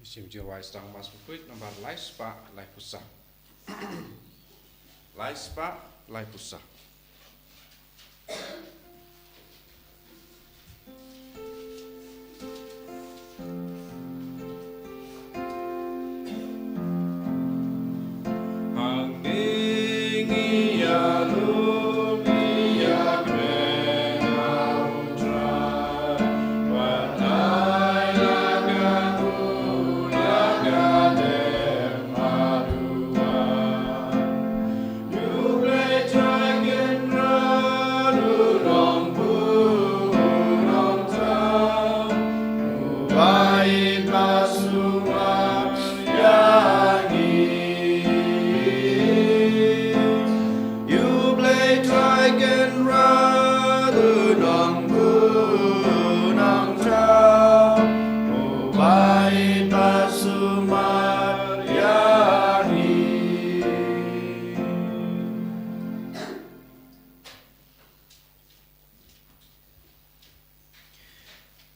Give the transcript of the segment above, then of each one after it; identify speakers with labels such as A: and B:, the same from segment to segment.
A: Sim jiwa istang mas Bakhuid nomor lai spa lai pusat. Lai spa lai pusat.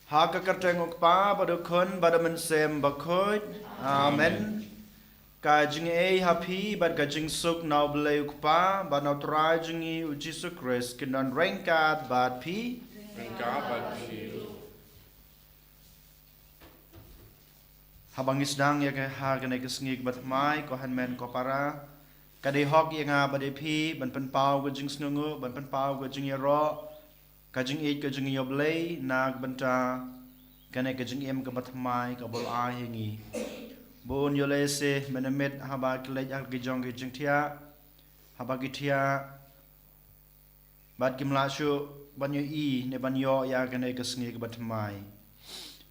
B: Hakakateng ukpa badukun badaman sem Bakhuid. Amen. Kajing happy bad kajing suk now belay ukpa bad now try jingi ujisu Christ kinan rengkat bad pi.
A: Rengkat bad pi.
B: Habang isdang ya ke hagane kesngig bat mai ko hanmen ko para kadai hok yang bade pi ban pen pau kajing snungu ban pen pau kajing yaro. Kajing kajing yoblay nag banta kane kajing ke batmai ka bol a hingi bon yole se menemet haba klej al gijong kajing tia haba gitia bat kimla shu banyo ne banyo ya kane kasngi ke batmai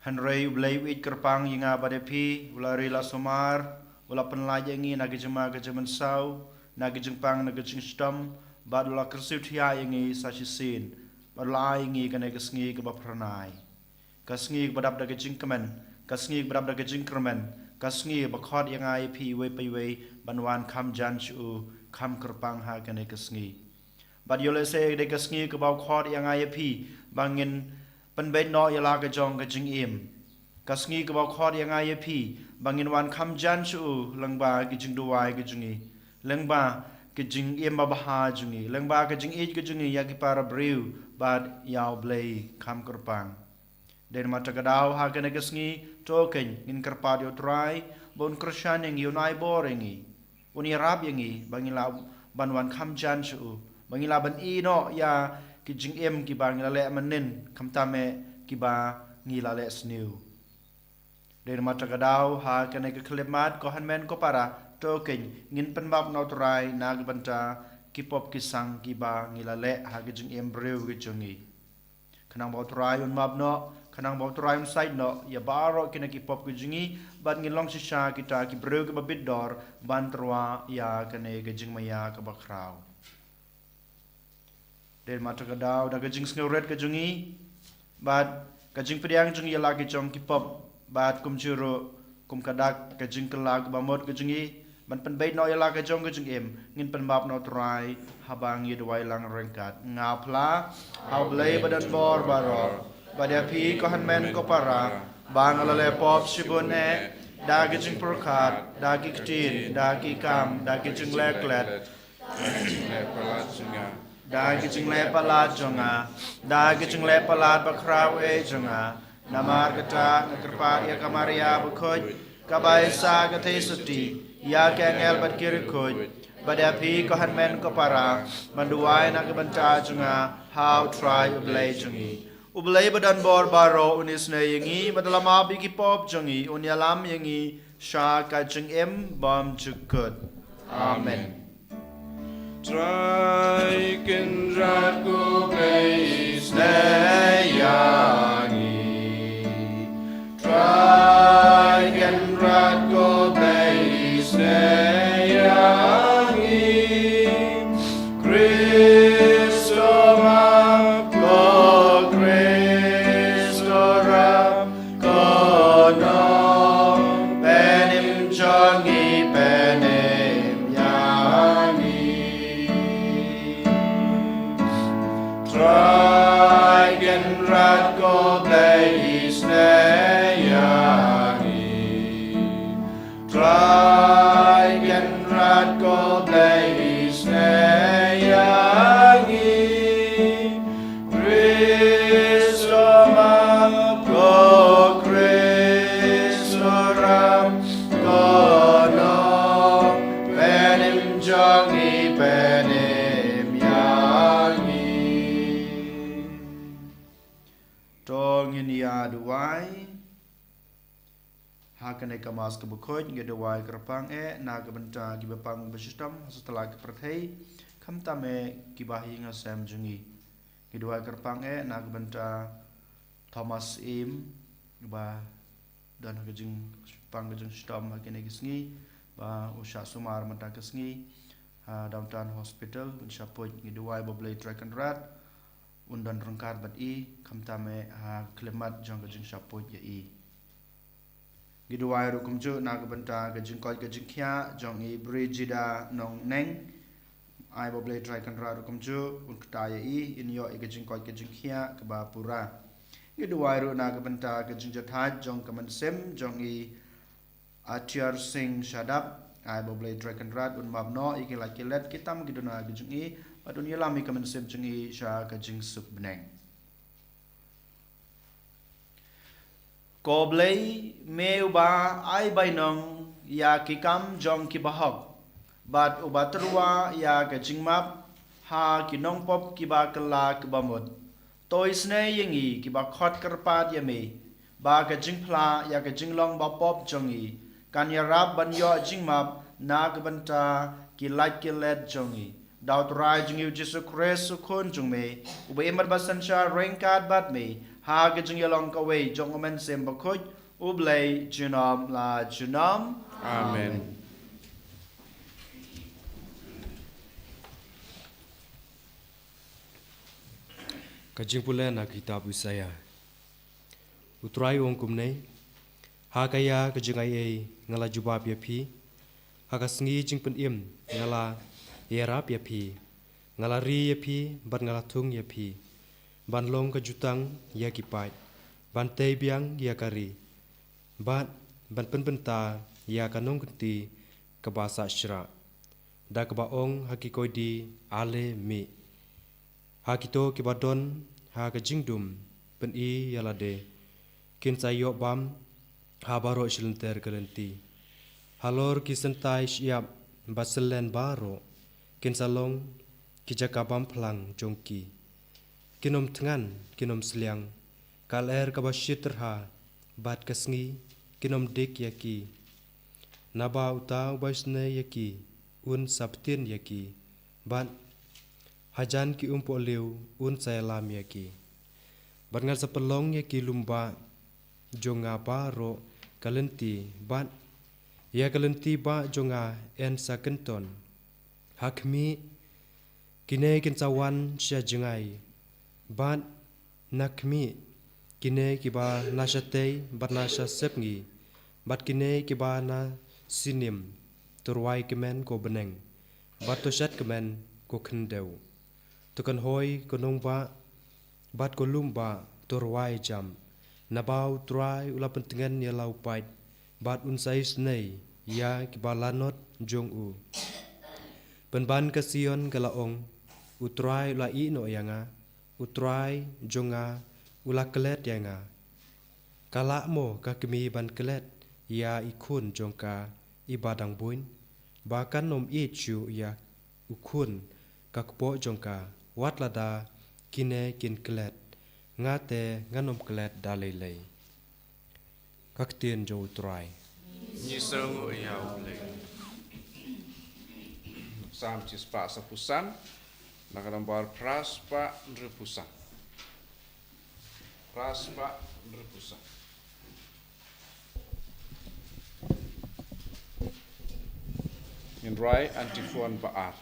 B: hanrei ublay wit kerpang yinga badepi ulari la somar ula penlaj yangi nagijema kajaman sau nagijeng pang nagijeng stom bat ula kersu tia yangi sachisin Balai ngi kena kesngi ke bapranai, kesngi badap dah kejing kemen, kesngi badap dah kejing kermen, kesngi bakhot yang ai pi we pi we banwan kam jan chu kam kerpang ha kena kesngi. Bad yole se de kesngi ke bakhot yang ai pi bangin penbet no yala kejong kejing im, kesngi ke bakhot yang ai pi bangin wan kam jan chu lengba kejing duai kejungi, lengba kejing im babaha jungi, lengba kejing kejungi ya ki para briu. Bad yau blay kam kerpang. Den mata kadau ha kena kesngi token in kerpad yo try bon krishan yang yunai boringi. Uni rab yangi bangila banwan kam jan chu bangila ban no ya kijing em ki bangila le manin kam tame ki ba ngila le snew. Den mata kadau ha kena ke klemat ko hanmen ko para token ngin penbab no try nag banta kipop kisang kiba ngilale hagijing embryo gijungi kanang baut rayun mabno kanang baut rayun side no ya baro kina kipop gijungi ban ngilong sisha kita kibryo ke babidor bantrwa ya kane gijing maya ke bakraw den mata kadau da gijing sngoret gijungi bad gijing pediang jungi ya lagi jong kipop bad kumjuro kum kadak gijing kelag bamot gijungi man penbait no yala ka jong kajung em ngin penbab no try habang yidwai lang rengkat ngapla haublay badan bor baro badia pi ko hanmen ko para bang alale pop shibun da gijing perkat da giktin da gikam da gijing leklet da gijing le palat jonga da gijing le palat bakraw jonga namar kata kerpa ya kamaria Bakhuid kabai sa kathe suti ya kengel bat kirikut badapi ko hanmen ko para manduai na kebanta junga how try ublay jungi ublay badan bor baro unis na yangi badalam abi ki pop jungi unyalam yangi sha ka jung em bam jukut amen
A: Try ken rat ko place
B: yangi try ken rat ko place yangi Cristo ma ko Cristo ram ko no penim jongi penim yangi try ken rat ko place yangi Hakane kamas ke Bakhuid ngedawai kerpang na ke benta ki bapang besistem setelah ke perthei kham tame ki bahi nga Sam Sngi ngedawai kerpang na ke benta Thomas Im ba dan kejing pang kejing sistem hakane ke Sngi ba usha sumar mata ke Sngi downtown hospital ben sapoj ngedawai boblei tracken rat undan rengkar bat I kham tame klemat jong kejing sapoj ya I Giduai rukum ju na benta gajing koi gajing kya jong I Brigida nong neng ai boblei try kan ra rukum ju un kta I in yo gajing koi gajing kya ke ba pura Giduai ru na benta gajing jathat jong kaman sem jong I HRRC shadap ai boblei try kan ra un mab no I kila kilet kitam giduna gajing I padun yelami kaman sem jong I sha gajing sup beneng Koblei meuba ai bainong ya kikam jong ki bahok bat ubatrua ya kajingmap ha kinong pop ki ba kala ki bamut toy sne yengi ki ba khot karpat yame ba kajing phla ya kajing long ba pop jongi kan ya rab ban yo jingmap na ka banta ki like ki let jongi daut rai jingu jisu kres khon jongme ube emat basansha rengkat bat me ha kajing yalong kawai jong omen sem Bakhuid ublei junam la junam
A: Amen.
C: Kajing pula nak kitab Isaya. Utrai wong kumnei. Ha kaya kajing ai ngala jubab ya pi. Ha kasngi jing pen im ngala yerap ya pi. Ngala ri ya pi ban ngala tung ya pi. Ban long kajutang ya kipai. Ban tei biang ya kari. Ban pen penta ya kanong kenti kebasa syra. Da kebaong hakikoi di ale mi. Ha kito kibadon ha kajingdum pen I yalade kin sayo bam ha baro silenter kelenti halor kisentai siap baselen baro kin salong kijakabam plang jongki kinom tengan kinom seliang kaler kabashiterha bat kasngi kinom dik yaki naba uta ubasne yaki un sabtin yaki ban Hajan ki umpo liu un saya lam yaki. Bangal sepelong yaki lumba jonga baro kalenti ban ya kalenti ba jonga en sakenton. Hakmi kine kinsawan sya jengai ban nakmi kine kiba nashatei bat nasha sepngi bat kine kiba na sinim turwai kemen ko beneng bat toshat kemen ko kendeu. Tukan hoi konong ba bat ko lumba torwai jam nabau try ula pentingan ya lau pait bat unsai snei ya kibalanot jong u penban kasion galaong utrai ula I no yanga utrai jonga ula kelet yanga kala mo kakimi ban kelet ya ikun jongka ibadang buin bahkan nom ichu ya ukun kakpo jongka wat lada kine kin kelet ngate nganom kelet dalilei kaktien jo utrai
A: Nyisong uyau le. Sam cispa sapusan nakalambar praspa nrepusan. Praspa nrepusan. In rai antifon baar.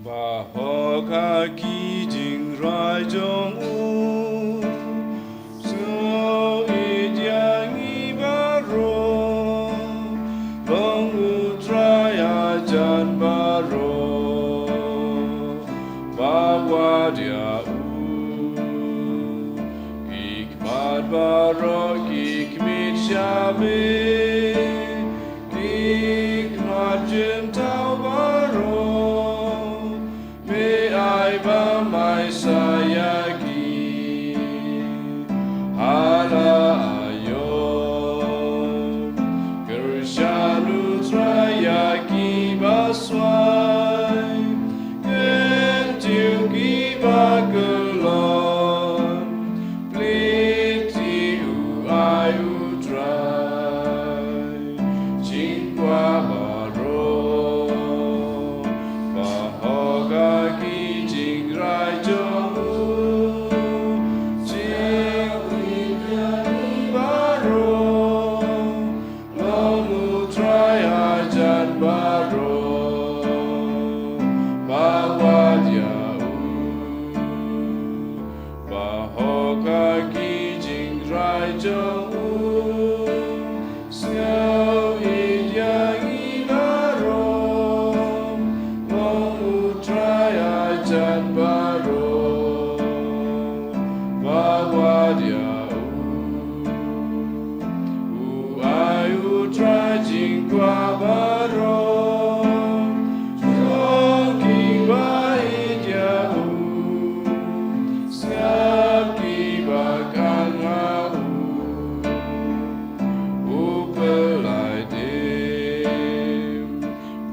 A: Bahoka kijing rai jong u so idyang ibaro long utraya jan baro bawadia u ikmat baro ikmit shabe ikmat jentau baro mai sayagi hala ayo kershanu trayagi ki jing rai jong u Sngo i yang i na rom Mong u trai a chan ba rom Wa wa dia u ai u trai jing qua ba rom Chong ki ba i dia u Snap ki ba kan nga u pelai dim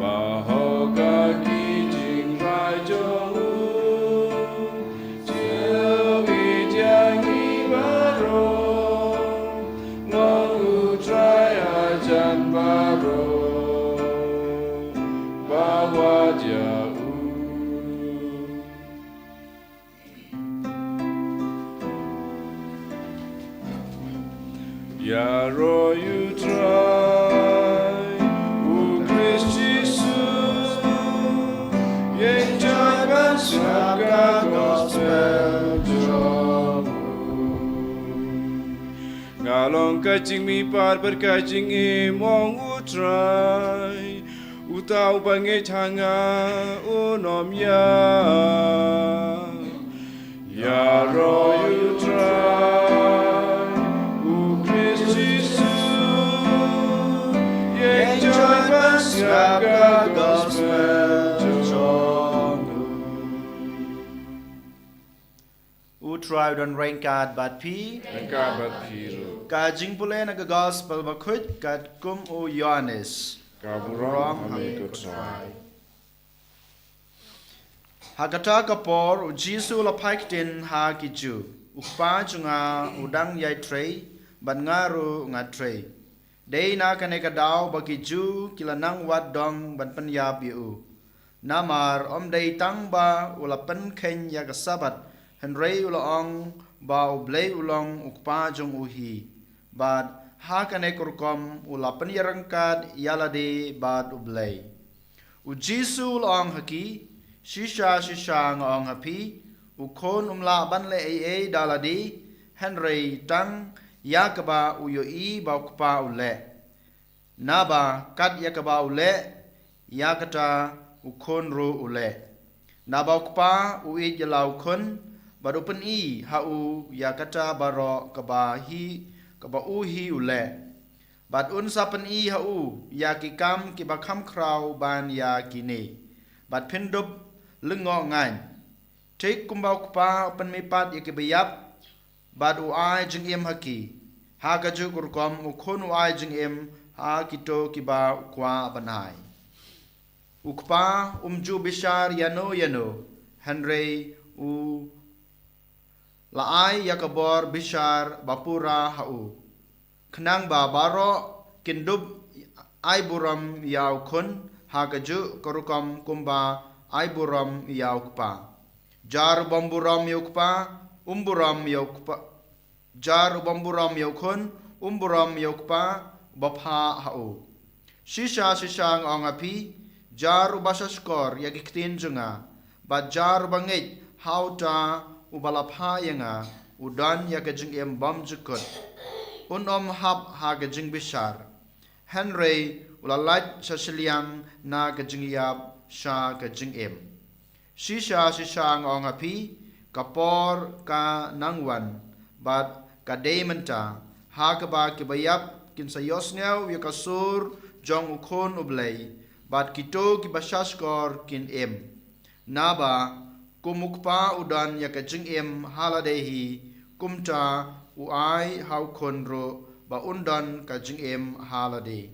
A: ba ho ka ki jing rai jong u Chiao i jiang i ba ro Ngong u trai a chan ba ro Ba wa jia u Ya ro you try U Christ Jesus Yen jai ban saka gospel jong Ngalong kajing mi par berkajing mong u try U tau bange changa u nom ya Ya ro you try U Christ Jesus Yen jai ban saka gospel jong
B: U try don rain card bat pi.
A: Engkau berpilu
B: Kajing pule na gospel Bakhuid kat kum u Yohanes.
A: Kau burong kami ikut try
B: Hakata kapor u Jisu la paik tin ha kiju. Ukpa junga udang yai trei ban ngaru nga trei. Dei na kane kadau bagi ju kila nang wat dong ban penyab yu. Namar om dei tang ba ula pen ken ya ka sabat henrei ula ong ba u blei ulong ukpa jung uhi. Bad ha kane kurkom ula pen yarangkat yala de bad u blei. U Jisu ula ong haki shisha nga ong hapi u kon umla ban le e daladi henrei tang yakaba u yo i ba ukpa ule. Naba kat yakaba ule yakata u kon ru ule. Naba ukpa u i jalau kon barupen i ha u yakata baro kaba uhi ule. Bad un sapen i ha u yakikam kibakam krau ban yakini. Bad pindub lengo ngan. Take kumbau kupa pen mipat yakibayap. Bad u ai jing im haki. Ha kaju kurkom u kon u ai jing im ha kito kiba ukwa banai. Ukpa umju bishar yano Henry u laai yakabor bishar bapura hau. Kenang ba baro kindub ai buram yau kun ha kaju kurkom kumba ai buram yau kupa. Jar bamburam yukpa umburam yukpa. Jar bamburam yukun umburam yukpa bapha hau. Shisha ngong api jar ubasa skor yakiktin junga. Ba jar bangit hauta ubalapha yanga udan yakajing em bam jukut. Unom hab ha kajing bishar. Henry ulalat sasiliang na kajing yab sha kajing em. Shisha ngong api kapor ka nangwan bat kadementa ha kaba kibayap kinsayos ngaw yakasur jong ukon ublay bat kito kibashaskor kin em. Naba kumukpa udan yakajing em haladehi kumta uai hau konro ba undan kajing em halade.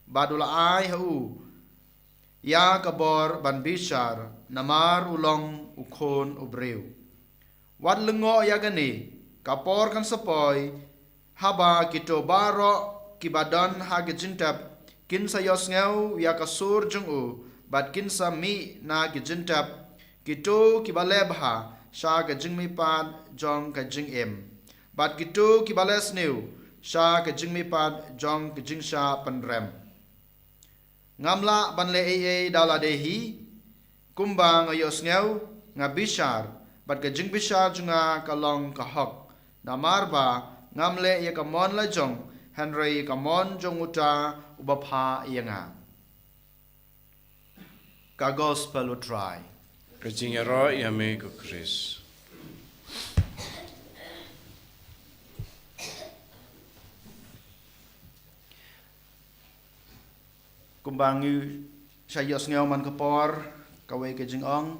B: Badula ai hau ya kabor ban bishar namar ulong ukon ubreu. Wat lengo yagani kapor kan sepoi haba kito baro kibadan hagejintap kinsa yosngau yakasur jungu bat kinsa mi na gejintap kito kibalebha sha gejingmi pad jong kajing em. Bat kito kibales new sha kajingmi pad jong kajing sha panrem. Ngamla banle ee daladehi kumba ngayos ngau ngabishar bat kajing bishar junga kalong kahok namar ba ngamle ya kamon la jong Henry kamon jong uta ubapha yanga ka gospel utrai
A: Ka jing ya ro ya me ko Chris.
B: kumbangi sayos ngau man kapor kawe ke jing ong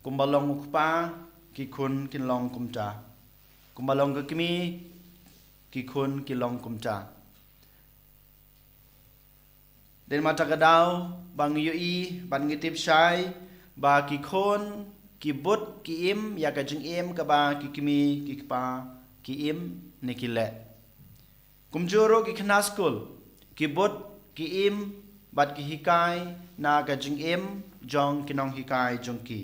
B: kumbalong ukpa ki kun kin long kumta kumbalong ke kimi ki kun ki long kumta den mata kadau bang yui ban ngitip shai ba ki kun ki but ki im ya ka jing im ka ba ki kimi ki pa ki im ne ki le kumjuro ki khna school ki but ki im bat ki hikai na ka jing im jong kinong hikai jong ki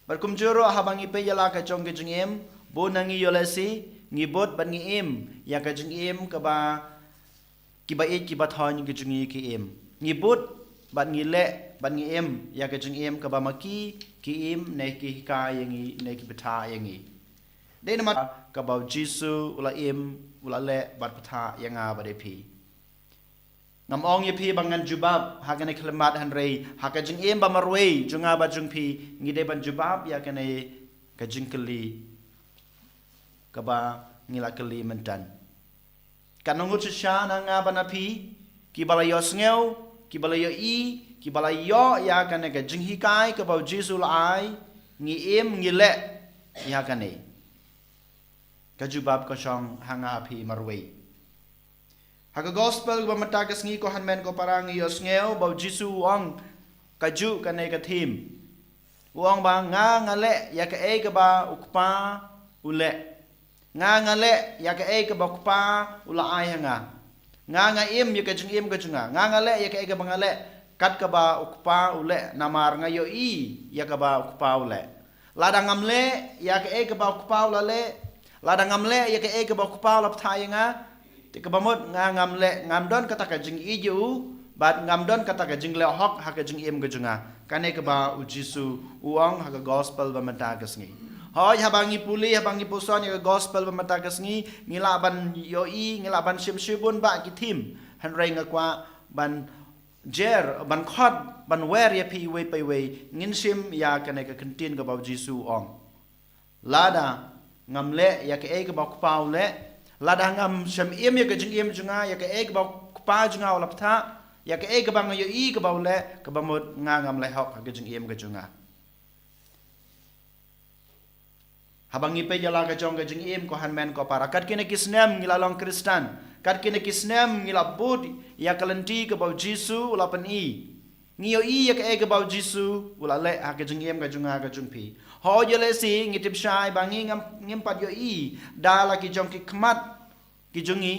B: bat kumjuro habangi pe yala ka jong ke jing im bo nangi yolesi ngi bot ban ngi im ya ka jing im ka ba ki ba e ki ba thon ki jing ki im ngi bot ban ngi le ban ngi im ya ka jing im ka ba ma ki im ne ki hikai yangi ne ki betha yangi de na ka ba jisu ula im ula le bat betha yanga ba de pi ngam ong ye pi bangan jubab hakane klemat hanrei hakajing em ba marwei junga ba jung pi ngide ban jubab ya kane kajing keli kaba ngila keli mentan kanong utsha na nga ba na pi ki balayo sngew ki balayo ki balayo ya kane kajing hikai ka ba jisul ai ngi em ngi le ya kane kajubab ko shong hanga pi marwei Haka gospel ba matakas ngi ko hanmen ko parang yos ngeo ba Jisu ang kaju kanay ka team. Uang ba nga ngale ya ka e ka ba ukpa ule. Nga ngale ya ka e ka ba ukpa ula ay hanga. Nga im ya ka jing im ka junga. Nga ngale ya ka e ka ba ngale kat ka ba ukpa ule namar nga yo ya ka ba ukpa ule. Ladang ngamle ya ka e ka ba ukpa ula le. Ladang ngamle ya ka e ka ba ukpa ula ptaya nga. Kebamut ngam le ngam don kata ka jing iju bat ngam don kata ka jing le hok ha ka jing im ga junga kane ka ba ujisu uang ha ka gospel ba mata ka sngi hoy habangi puli habangi puson ya gospel ba mata ka sngi ngila ban yoi ngila ban sim shibun ba ki tim han reng kwa ban jer ban khot ban wer ya pi we pe we ngin sim ya kane ka kentin ka ba ujisu ong lada ngam le ya ka e ka ba pau le ladangam sham im ya ka jing im junga ya ka ek ba pa junga wala ptha ya ka ek ba ngayo ka ba le ka ba mod nga ngam le hok ka jing im ka junga habangi pe jala ka jong ka jing im ko hanmen ko para kat kine kisnem ngila long kristan kat kine kisnem ngila bud ya kalanti ka ba jisu wala pan ngiyo ya ka ek ba jisu wala le ha ka jing im ka junga ka jungpi ho jele si ngitip shai bangi ngim pat yo dala ki jong ki khmat ki jongi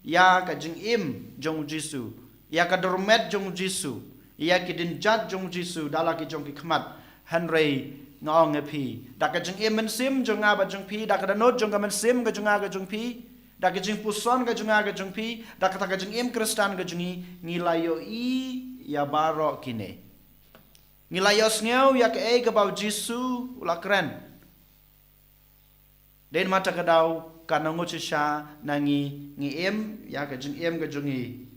B: ya ka jing im jong jisu ya ka dormet jong jisu ya ki din jat jong jisu dala ki jong ki khmat hanrei ngong epi da ka jing im men sim jong ba jong pi da ka not jong men sim ka jong pi da ka jing puson ka jong pi da ka jing im kristan ka jongi ngilayo ya baro kine Ngilayos ngeu ya ke ka bau Jisu ula keren. Den mata ka dau kanangu sha nangi ngi em ya ka jing em ka jungi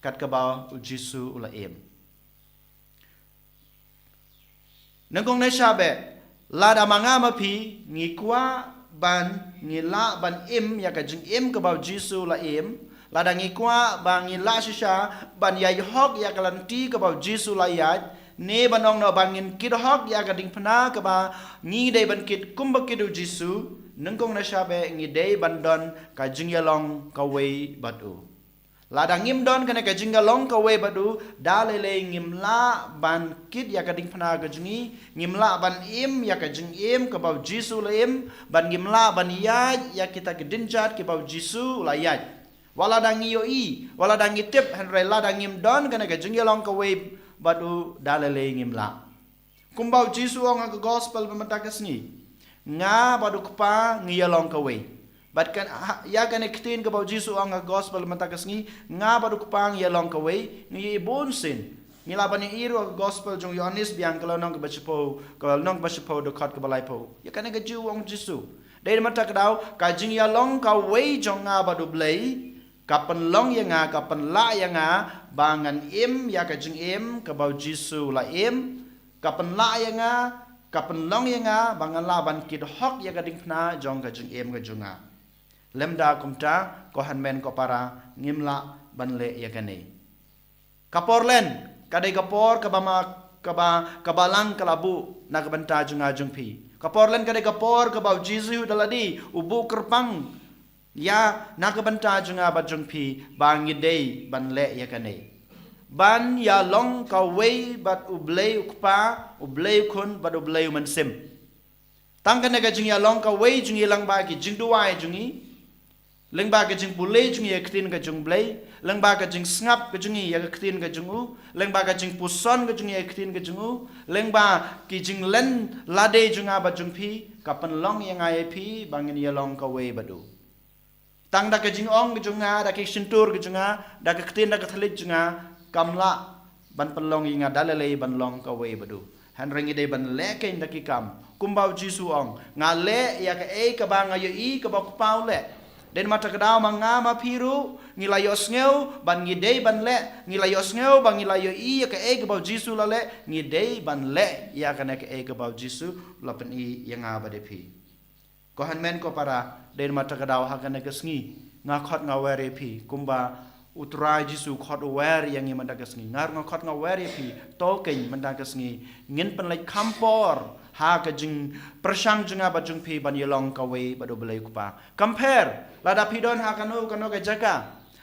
B: kat ka bau Jisu ula em. Nangkong na sabe lada mangama pi ngi kwa ban ngi la ban em ya ka jing em ka bau Jisu ula em. Lada ngi kwa ban ngi la sha ban ya hok ya kalanti ka bau Jisu ula ya ne banong no bangin kid hok ya gading pena ka ba ngi dei ban kid kumba kidu jisu nengkong na shabe ngi dei bandon ka jingyalong ka wei batu ladang ngim don kana ka jingyalong ka wei batu dalele ngimla ban kid ya gading pena ka jingi ngimla ban im ya ka jing im ka ba jisu la im ban ngimla ban ya kita gedinjat ki ba jisu la ya wala dangi yo wala dangi tip hanre ladang ngim don kana ka jingyalong ka wei badu dalele ngimla kumbau jisu ong ka gospel bamata kasni nga badu kpa ngiyalong ka we bat kan ya kan ektin ka bau jisu ong ka gospel bamata kasni nga badu kpa ngiyalong ka we ngi bonsin ngila bani iro gospel jong Yohanes biang kalau nong kebacipo kalau nong kebacipo dekat ke balai po ya kan ke ju wong Jisu dari mata kedau ka jing ya long ka wei jong nga badu blai kapan long ya nga kapan la ya nga bangan im ya ka jing im ka bau Jisu la im kapan la ya nga kapan long ya nga bangan la ban kid hok ya ka ding na jong ka jing im ka junga lemda kumta ko han men ko para ngimla ban le ya kane kapor len kadai kapor ka balang kalabu na kabanta junga jungpi kapor len kadai kapor ka bau Jisu daladi ubu kerpang ya na kabanta junga ba jungpi bangi dei ban le ya kane ban ya long ka wei bat ublei ukpa ublei kun bat ublei mansim tangkan ga jing ya long ka wei jing ilang ba ki jing duai jungi leng ba ka jing pulei jungi ya ktin ka jung blei leng ba ka jing snap ka jungi ya ktin ka jungu leng ba ka jing puson ka jungi ya ktin ka jungu leng ba ki jing len lade junga ba jungpi kapan long yang ai pi bangin ya long ka wei badu tang da ka jing ong ka junga da ki sintur ka junga da ka ktin da ka thalit junga kamla ban pelong yang dalale ban long ka wei badu han rengi de ban le ka inda ki kam kumbau Jisu ong ngale ya ka e ka ba ngayo I ka ba ku pau le den mata kedau mangama piru ngilayo sneu ban ngidei ban le ngilayo sneu ban ngilayo I ya ka e ka bau Jisu la le ngidei ban le ya ka ne ka e ka bau Jisu la pen I yang abade pi ko han men ko para den mata kedau ha ka ne ka sngi nga khot nga were pi kumba utrai Jisu khot wer yang i manda ka sngi ngar nga khot nga were pi to ken manda ka sngi ngin pen lai kampor ha ka jing persang junga ba jung pi ban yelong ka we ba do belai kupa compare lada pidon ha kanu ka jaga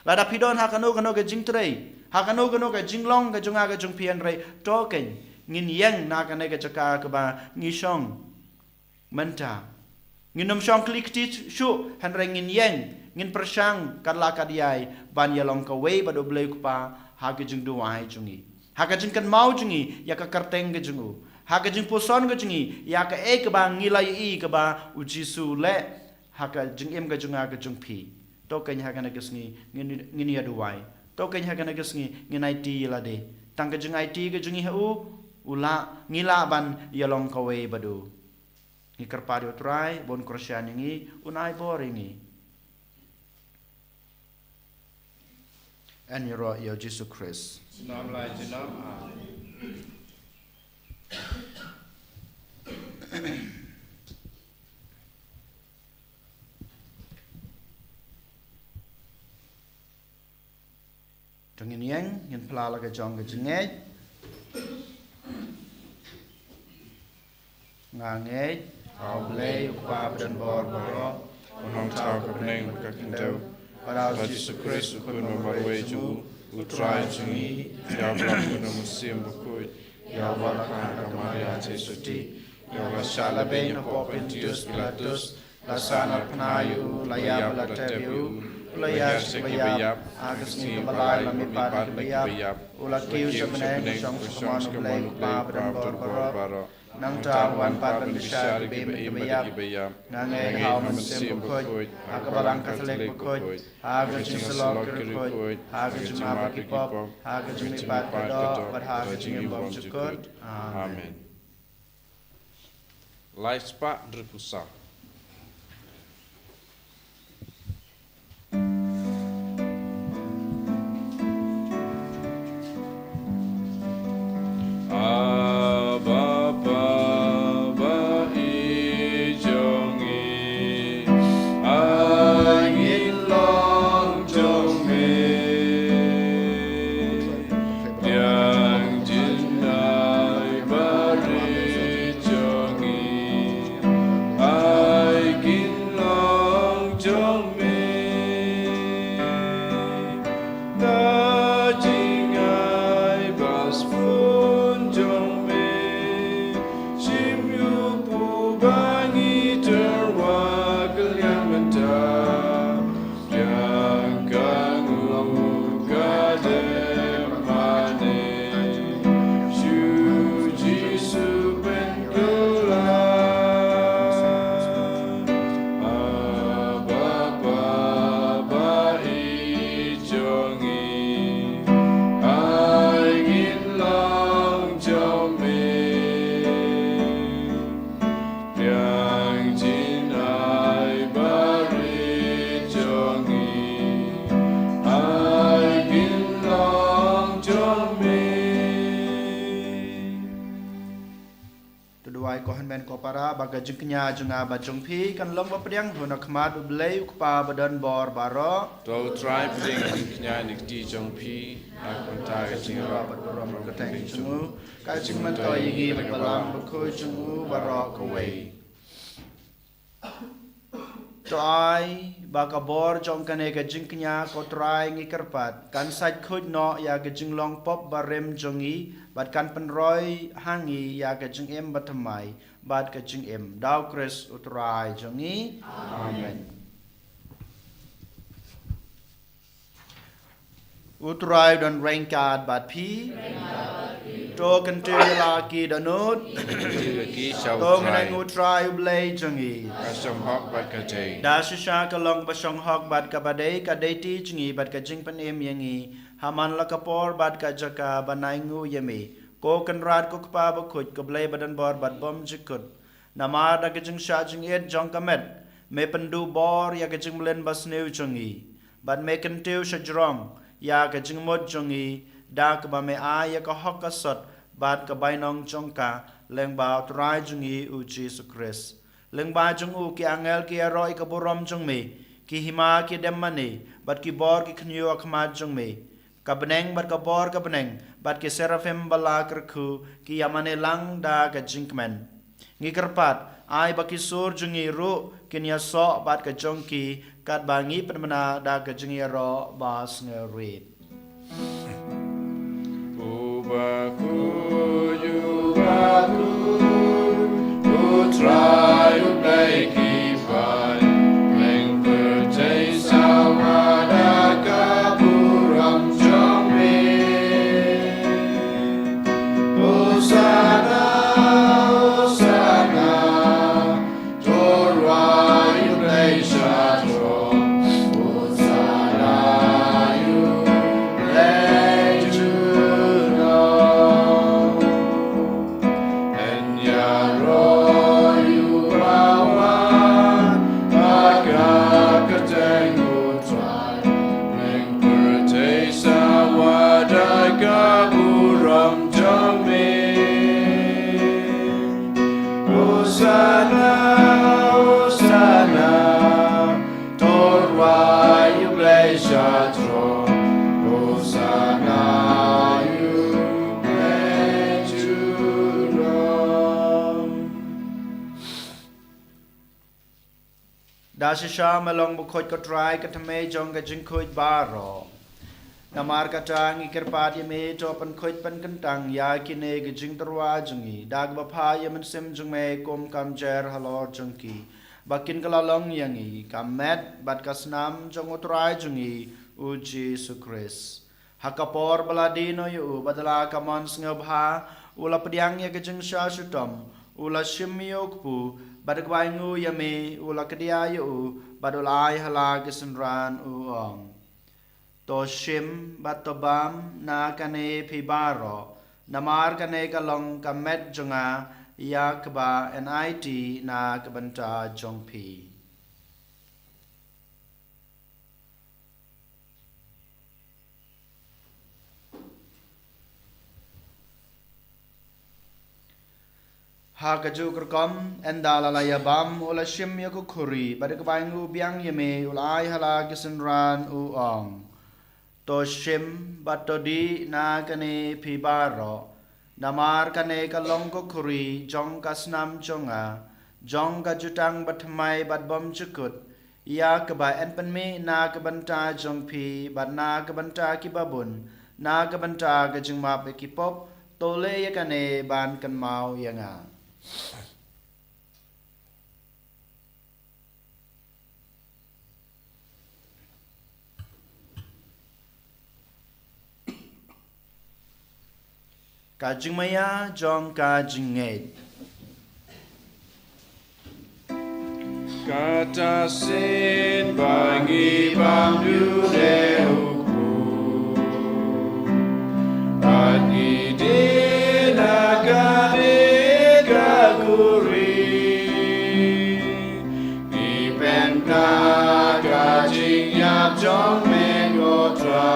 B: lada pidon ha kanu ka jing trei ha kanu ka jing long ka junga ka jung pi an rei to ken ngin yang na ka ne ka jaga ka ba ngi shong menta ngin nom shong klik ti shu han rei ngin yang ngin persang kan la ka diai ban yelong ka we ba do belai kupa ha ka jing do ai jungi ha ka jing kan mau jungi ya ka karteng ka jungu haka jing puson ka jingi ya ka e ka ba ngilai I ka ba u Jisu le haka jing em ka junga ka jung pi to ken haka na kisngi ngini adu wai to ken haka na kisngi nginai ti la de tang ka jing IT ka jungi hu ula ngila ban yalong ka we badu ni karpari utrai bon krosyan ngi unai boringi and your Jesus Christ
A: nam lai jinam
B: Tengin yang ngin pelala ka jong ka jinget nganget au blei kwa bdan bor boro
A: onong tau ka pneng ka kindau para Jisu Christ kun ma marwe ju utrai jungi ya bla kun musim Bakhuid ya wala ka Maria Jesuti ya wa shala be na Pontius Pilatus la sana pnayu la ya la Taïew la ya bayap agus ni balai la mi par bayap ula kiu sebeneng song song blai pa bdan bor nang ta wan pa ban bishar be bayap ngange hau musim Bakhuid akabalang Catholic Bakhuid agus ni salok Bakhuid agus ma pop agus ni pat do but agus ni bom jukut amen life spa dripusal
B: han men ko para baga jingknya junga ba jongpi kan long ba priang huna khmat ublei ukpa badan bor baro
A: to try pring nya nik ti jong pi nak konta ga jing ra
B: ba rom ka tang jungu ka jingman to yigi balang Bakhuid jungu baro ko wei try baka bor jong kane ga jingknya ko try ngi kerpat kan sait khud no ya ga jinglong pop barem jongi bat kan penroi hangi ya ga jing em batamai bat ga jing em daw kris utrai jongi amen utrai don rengkat bat pi to kan te la ki danut
A: ki shau
B: to
A: try
B: ngan utrai ublei jongi
A: ka som hok bat ka jay
B: da shisha ka long ba shong hok bat ka badai ka dei ti chingi bat ka jing pan em yangi haman la ka por bat ka jaka banai ngu yemi ko kan rat ko pa ba khut ko blai badan bor bat bom jikut nama da ka jing sha jing et jong ka met me pandu bor ya ka jing len bas neu chungi bat me kan teu shajrong ya ka jing mod chungi da ka ba me a ya ka hok ka sot bat ka bai nong chong ka leng ba trai chungi u Jesus Christ leng ba jung u ki angel ki aroi ka borom jung me ki hima ki demmani bat ki bor ki knyu akmat jung me ka beneng bat ka bor ka beneng bat ki seraphim bala kerku ki yamane lang da ka jinkmen ngi kerpat ai ba ki sur jungi ru kin ya so bat ka jong ki kat ba ngi penmana da ka jungi ro bas ngerit
A: Bakhuid try ublei ki fai leng per jay sawada ka buram jong me Hosanna Hosanna torwai ublei shatro Hosanna ublei juno and yaro Hosanna, Hosanna, torwai ublei shatro. Hosanna, ublei juno.
B: Dashisha melong Bakhuid ko try ka tame jong ka jingkhuid baro namar ka tang ikerpat yeme to pan khoid pan kantang ya kine ge jing tarwa jungi dag ba pha yemen sim jung me kom kam jer halor jungki bakin kala long yangi kam met bat kasnam jong utrai jungi u Jesus Christ hakapor baladino yu badala kamon sngebha ula pediang ya ge jing sha shutom ula shimyok pu badagwai ngu yame ula kedia yu badulai hala gesenran u ong to shim batobam na kane pibaro namar kane kalong kamet jonga yakba nit na kabanta jongpi ha kaju kerkom endala layabam ula shim yakukuri badagbangu biang yeme ulai hala gisenran u ong to shim batodi na kane pibaro namar kane kalong ko kuri jong kasnam jonga jong ka jutang batmai batbom chukut ya kaba enpenme na kabanta jong pi bat na kabanta ki babun na kabanta ka jingma pe ki pop tole ya kane ban kan mau yanga Kajing maya jong kajing ngait
A: Kata sin bangi bam du de uku Bagi di nagari kaguri Ipen kajing yap jong mengotra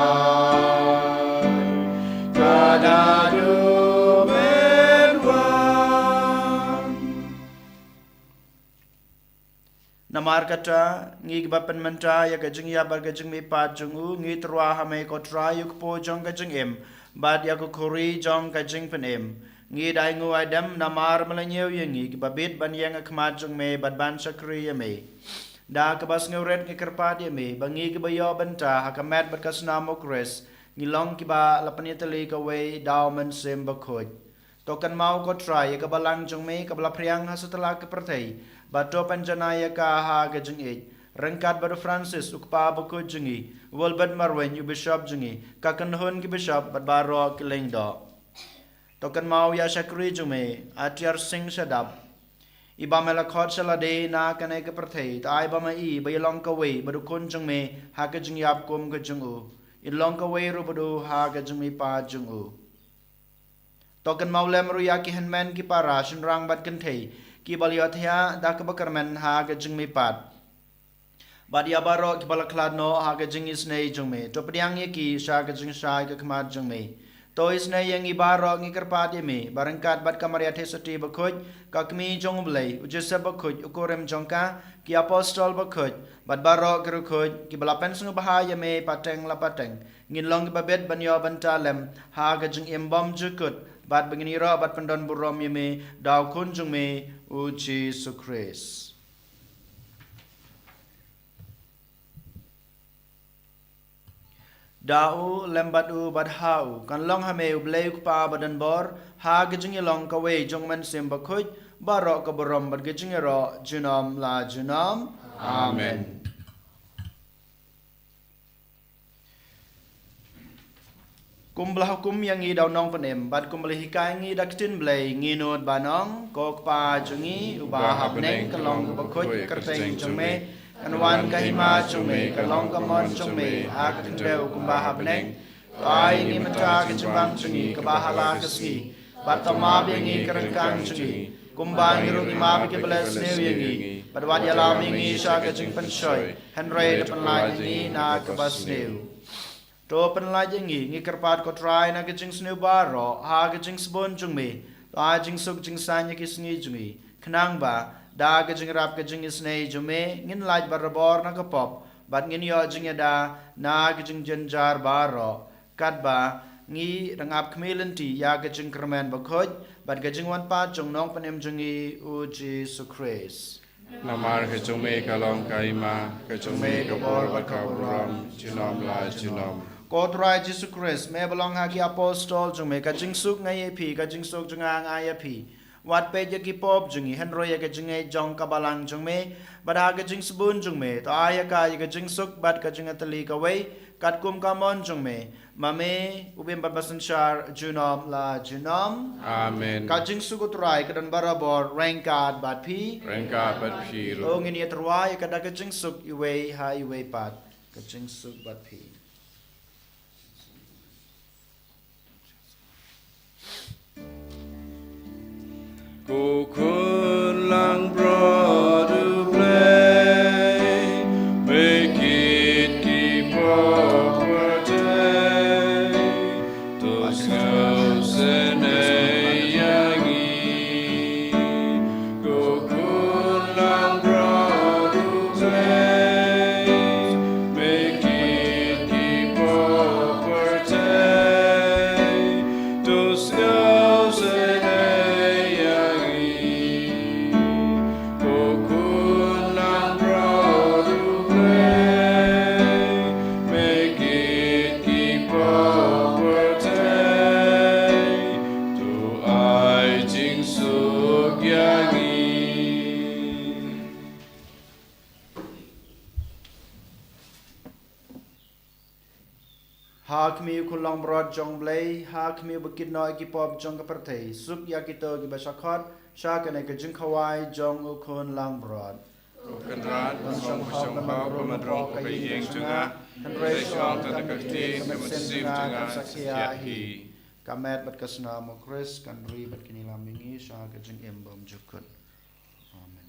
A: Kadadu
B: Namar kata ngi bapen menta ya kajing ya bar kajing mi pat jungu ngi trwa hame ko tra yuk po jong kajing em bad ya ko kuri jong kajing pen em ngi dai ngu adam namar melanyew yengi babit ban yang akmat jong me bad ban sakri ya me da kabas ngeuret ngi kerpat ya me bangi ke bayo benta hakamet berkas namo kres ngilong ki ba lapanitali ka we daumen sem Bakhuid tokan mau ko try ka balang jong me ka bala priang hasatala ka pertai bato panjanaya ka ha ka jeng ej rengkat baru Francis ukpa Bakhuid jengi wolbad marwen yu bishop jengi ka kanhon ki bishop bad baro ki lengdo tokan mau ya sakri jong me atyar sing sadap iba mela khot salade na kanai ka pertai tai ba mai bayalong ka we baru kon jong me ha ka jeng yap kom ka jeng u ilong ka we ru badu ha ka jeng mi pa jeng u tokan Mawkhlam ru ya ki henmen ki para shinrang bat kan thei ki balyathya da ka bakarmen ha ka jeng mi pat badia baro ki balaklad no ha ka jeng isnei jeng me to pdiang ye ki sha ka jeng shai ka kmat jeng me to isnei yang i baro ngi kerpat ye me barangkat bat kamarya thesati Bakhuid ka kmi jong blai ujesa Bakhuid ukorem jongka ki apostol Bakhuid bat baro ki Bakhuid ki balapen sung bahaya me pateng la pateng ngin long ki babet banyo bantalem ha ka jeng embom jukut bat begini ro bat pendon burom ye me daw kun jong me u Jesus Christ Dau lembat u bad hau kan long hame u blei pa badan bor ha gejing long ka we jong man sim Bakhuid baro ka borom bad gejing ro junom la junom amen kumblah hukum yang i daw nong panem bad kumblah hikai ngi daktin blei ngi nod banong kok pa jungi uba habneng kalong Bakhuid kerteng jong me Kanwan kahima chume kalong kamon chume ak kendeu kumbah habneng ai ni menta ke jembang chungi kabahala kasgi batama bengi kerengkang chungi kumbang iru imam ke belas new yengi padwad yalam yengi sha ke jing pensoi henry de penlai yengi na ke bas new to penlai yengi ngi kerpat ko try na ke jing snew baro ha ke jing sbon chungme ta jing suk jing sanya ke sngi chungi khnang ba da ka jing rap ka jing isnei jume ngin laj barabor na ka pop bat ngin yo jing da na ka jing jenjar baro kat ba ngi rangap khmelenti ya ka jing kermen Bakhuid bat ka jing wan pa jong nong panem jungi u Jesus Christ
A: Namar ke jume kalong kaima ke jume ke bor bakaburam junom la junom
B: God right Jesus Christ me belong ha ki apostol jume ka jing suk ngai pi ka jing suk jungang ai pi wat pe je ki pop jungi henro ya ka jingai jong ka balang jong me bada ka jing sabun jong me to aya ka ya ka jing suk bat ka jing atali ka wei kat kum ka mon jong me mame ubim babasan shar junom la junom
A: amen
B: ka jing suk utrai ka dan barabor rangkat bat pi
A: rengkat bat phiru
B: ong ini atrai ka da ka jing suk iwei ha iwei pat ka jing suk bat pi
A: Kukun lang bro to play, make it keep up our day. To snow sene yangi. Kukun lang bro to play, make it keep up our day. To snow sene
B: Hak mi kulang brod jong blay, hak mi bukit no ki pop jong ka pertei, suk ya kita ki basakot, sha ka ne ka jing kawai jong ukun lang brod.
A: Kan rat song song ha pamadrong ka yeng tunga, kan reisong ta ka ti ka masib tunga ya hi.
B: Kamet bat kasna mo Chris kan ri bat kinilam mingi sha ka jing embom jukut. Amen.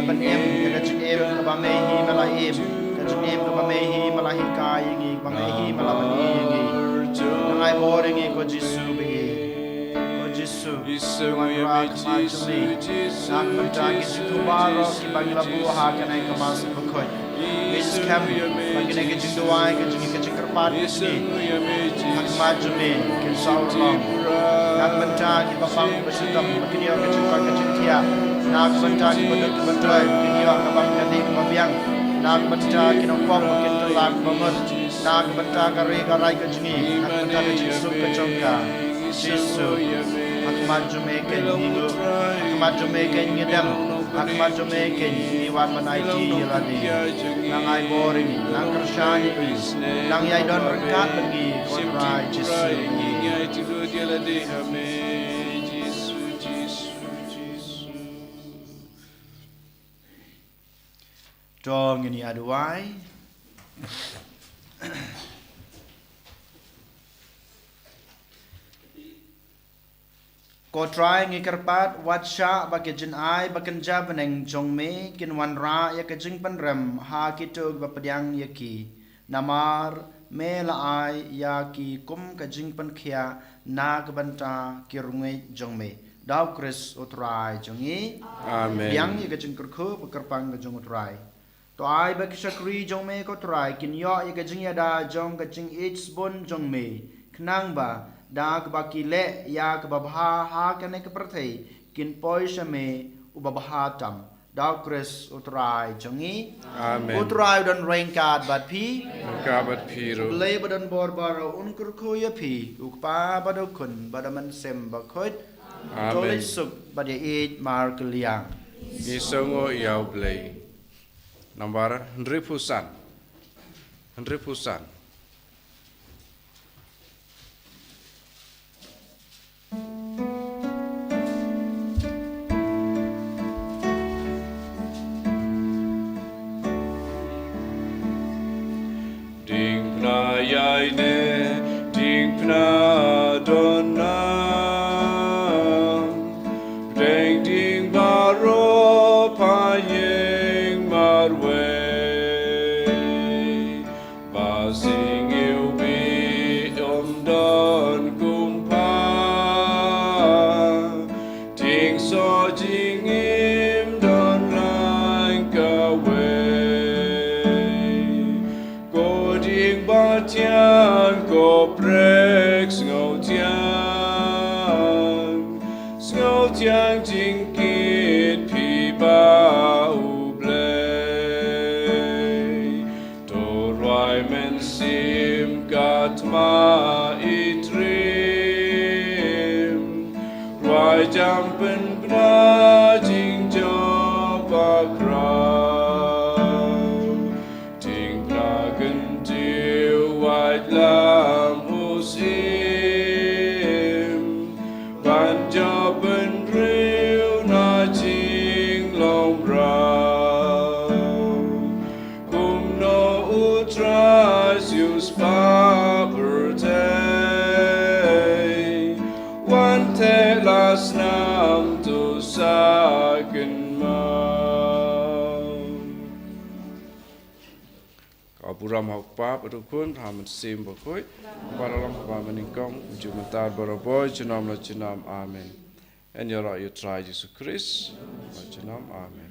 B: ban em ka jing em ka ba me hi mala em ka jing em ka ba me hi mala hi ka yingi ba me hi mala ban yingi ngai boring ko jisu be ko jisu wan ra ma jumi nak banta ki jitu baro ki bangla bu ha ka nai ka mas ko khoi is kam bagi nai ki jitu wai ka jing karpat ni nak ma jumi ki saur long nak banta ki papang besutam bagi dia ka jing ka jing tia nak banta ki badut bantai ki dia ka bang ka dik mabiang nak banta ki nong pom ki tulak bangun nak banta ka ri ka rai ka jingi nak banta ka jing sup ka chongka jisu ak ma jume ke hingu ak ma jume ke ngidam ak ma jume ke niwan manai ti ladi nang ai boring nang kershani is nang yai don rekat lagi konrai jisu ngai ti do dia ladi ame jisu Dong ini aduai. Ko try ngi karpat watsha bakijin ai bakenja beneng jongme kin wanra ya kajing penrem ha kitu bapadiang yaki namar me la ai ya ki kum kajing penkhia na kabanta kirungai jongme daw kris utrai jongi
A: Amen.
B: yang ya kajing kurku bakarpang kajing utrai to ai bakshakri jongme ko try kin yo ya kajing ya da jong kajing bun jongme knang ba dak bakile ya kebabha ha kane keperthei kin poisame ubabha tam dak kris utrai jongi
A: Amen.
B: utrai don rainkat bat pi
A: Kabat piru.
B: le badan bor baro unkur ko ya pi ukpa badokun badaman sem bakhod
A: Amen.
B: tolisuk bade it mar keliang
A: Isongo iau blei. Nambar Henry Pusan. Henry Pusan. Ding pna donna ding baro payeng marwe basing ilbi don kumpa ding so jing im don lang kawe go ding batian go prek ngau tiang jing kit pi ba u blei to roi men sim gat ma itrim roi jampen gna jing jo ba krau ting gna gen tiu white lam usim ban joben real na jing long brow kum no utras use poverty one te last nam to saken Buram hakpa berukun haman sim Bakhuid baralam pamaningkong jumatar baraboy junam la junam amen and you try Jesus Christ la junam amen